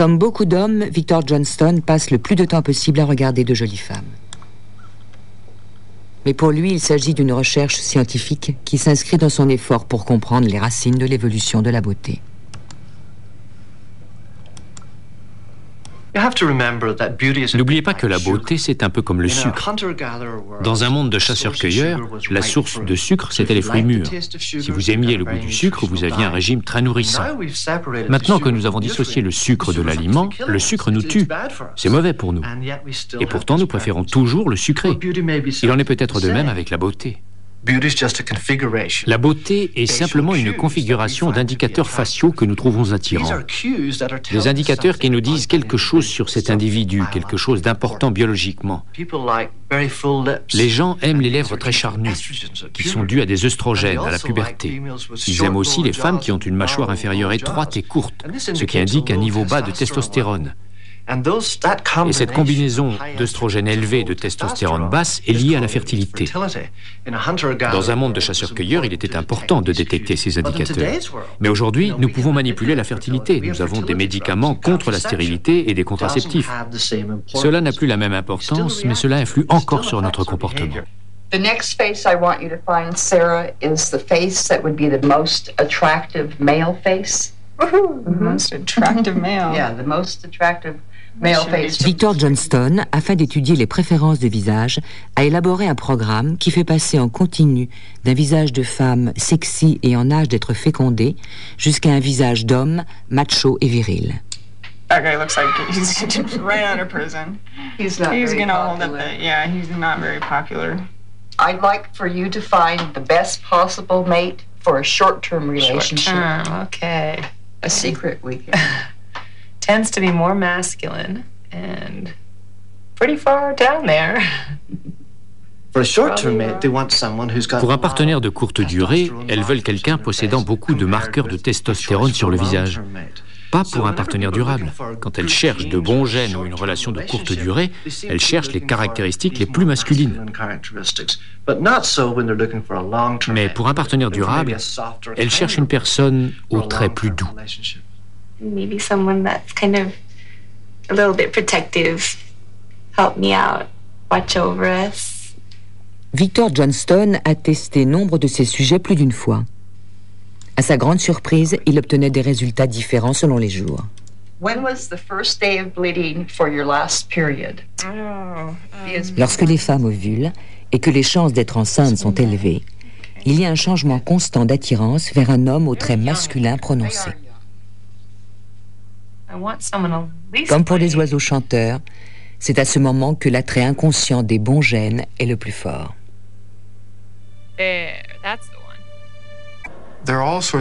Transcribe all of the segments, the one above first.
Comme beaucoup d'hommes, Victor Johnston passe le plus de temps possible à regarder de jolies femmes. Mais pour lui, il s'agit d'une recherche scientifique qui s'inscrit dans son effort pour comprendre les racines de l'évolution de la beauté. N'oubliez pas que la beauté, c'est un peu comme le sucre. Dans un monde de chasseurs-cueilleurs, la source de sucre, c'était les fruits mûrs. Si vous aimiez le goût du sucre, vous aviez un régime très nourrissant. Maintenant que nous avons dissocié le sucre de l'aliment, le sucre nous tue. C'est mauvais pour nous. Et pourtant, nous préférons toujours le sucré. Il en est peut-être de même avec la beauté. La beauté est simplement une configuration d'indicateurs faciaux que nous trouvons attirants. Des indicateurs qui nous disent quelque chose sur cet individu, quelque chose d'important biologiquement. Les gens aiment les lèvres très charnues, qui sont dues à des œstrogènes, à la puberté. Ils aiment aussi les femmes qui ont une mâchoire inférieure étroite et courte, ce qui indique un niveau bas de testostérone. Et cette combinaison d'œstrogènes élevés et de testostérone basse est liée à la fertilité. Dans un monde de chasseurs-cueilleurs, il était important de détecter ces indicateurs. Mais aujourd'hui, nous pouvons manipuler la fertilité. Nous avons des médicaments contre la stérilité et des contraceptifs. Cela n'a plus la même importance, mais cela influe encore sur notre comportement. The next face I want you to find, Sarah, is the face that would be the most attractive male face. The most attractive male. Yeah, the most attractive male face. Victor Johnston, afin d'étudier les préférences de visage, a élaboré un programme qui fait passer en continu d'un visage de femme sexy et en âge d'être fécondé jusqu'à un visage d'homme macho et viril. That guy looks like he's right out of prison. He's not very gonna hold up popular. yeah, he's not very popular. I'd like for you to find the best possible mate for a short-term relationship. Okay. A secret we can. Tends to be more masculine and pretty far down there. Pour un partenaire de courte durée, elles veulent quelqu'un possédant beaucoup de marqueurs de testostérone sur le visage. Pas pour un partenaire durable. Quand elles cherchent de bons gènes ou une relation de courte durée, elles cherchent les caractéristiques les plus masculines. Mais pour un partenaire durable, elles cherchent une personne aux traits plus doux. Maybe someone that's kind of a little bit protective, help me out, watch over us. Victor Johnston a testé nombre de ces sujets plus d'une fois. À sa grande surprise, il obtenait des résultats différents selon les jours. When was the first day of bleeding for your last period? Lorsque les femmes ovulent et que les chances d'être enceintes sont élevées, il y a un changement constant d'attirance vers un homme aux traits masculins prononcés. Comme pour les oiseaux chanteurs, c'est à ce moment que l'attrait inconscient des bons gènes est le plus fort.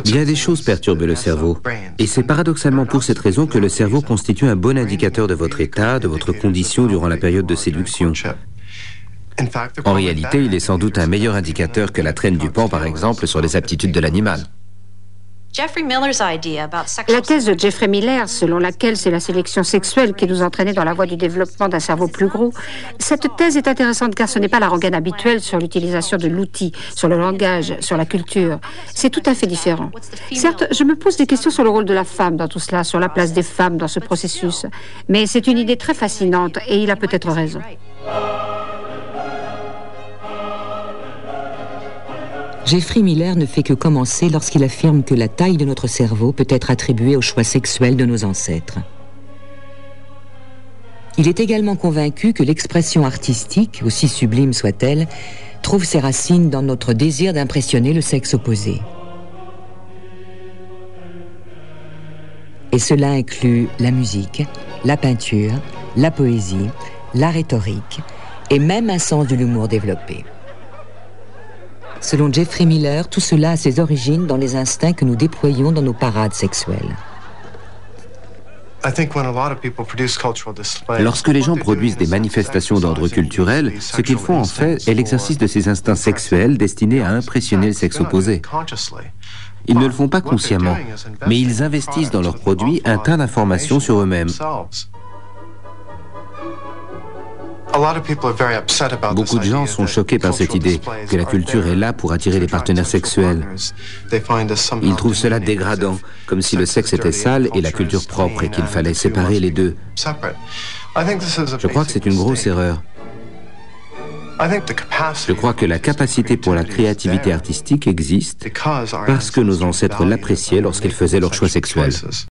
Bien des choses perturbent le cerveau. Et c'est paradoxalement pour cette raison que le cerveau constitue un bon indicateur de votre état, de votre condition durant la période de séduction. En réalité, il est sans doute un meilleur indicateur que la traîne du paon, par exemple, sur les aptitudes de l'animal. La thèse de Jeffrey Miller, selon laquelle c'est la sélection sexuelle qui nous entraînait dans la voie du développement d'un cerveau plus gros, cette thèse est intéressante car ce n'est pas la rengaine habituelle sur l'utilisation de l'outil, sur le langage, sur la culture. C'est tout à fait différent. Certes, je me pose des questions sur le rôle de la femme dans tout cela, sur la place des femmes dans ce processus, mais c'est une idée très fascinante et il a peut-être raison. Jeffrey Miller ne fait que commencer lorsqu'il affirme que la taille de notre cerveau peut être attribuée au choix sexuel de nos ancêtres. Il est également convaincu que l'expression artistique, aussi sublime soit-elle, trouve ses racines dans notre désir d'impressionner le sexe opposé. Et cela inclut la musique, la peinture, la poésie, la rhétorique et même un sens de l'humour développé. Selon Jeffrey Miller, tout cela a ses origines dans les instincts que nous déployons dans nos parades sexuelles. Lorsque les gens produisent des manifestations d'ordre culturel, ce qu'ils font en fait est l'exercice de ces instincts sexuels destinés à impressionner le sexe opposé. Ils ne le font pas consciemment, mais ils investissent dans leurs produits un tas d'informations sur eux-mêmes. Beaucoup de gens sont choqués par cette idée que la culture est là pour attirer les partenaires sexuels. Ils trouvent cela dégradant, comme si le sexe était sale et la culture propre et qu'il fallait séparer les deux. Je crois que c'est une grosse erreur. Je crois que la capacité pour la créativité artistique existe parce que nos ancêtres l'appréciaient lorsqu'ils faisaient leurs choix sexuels.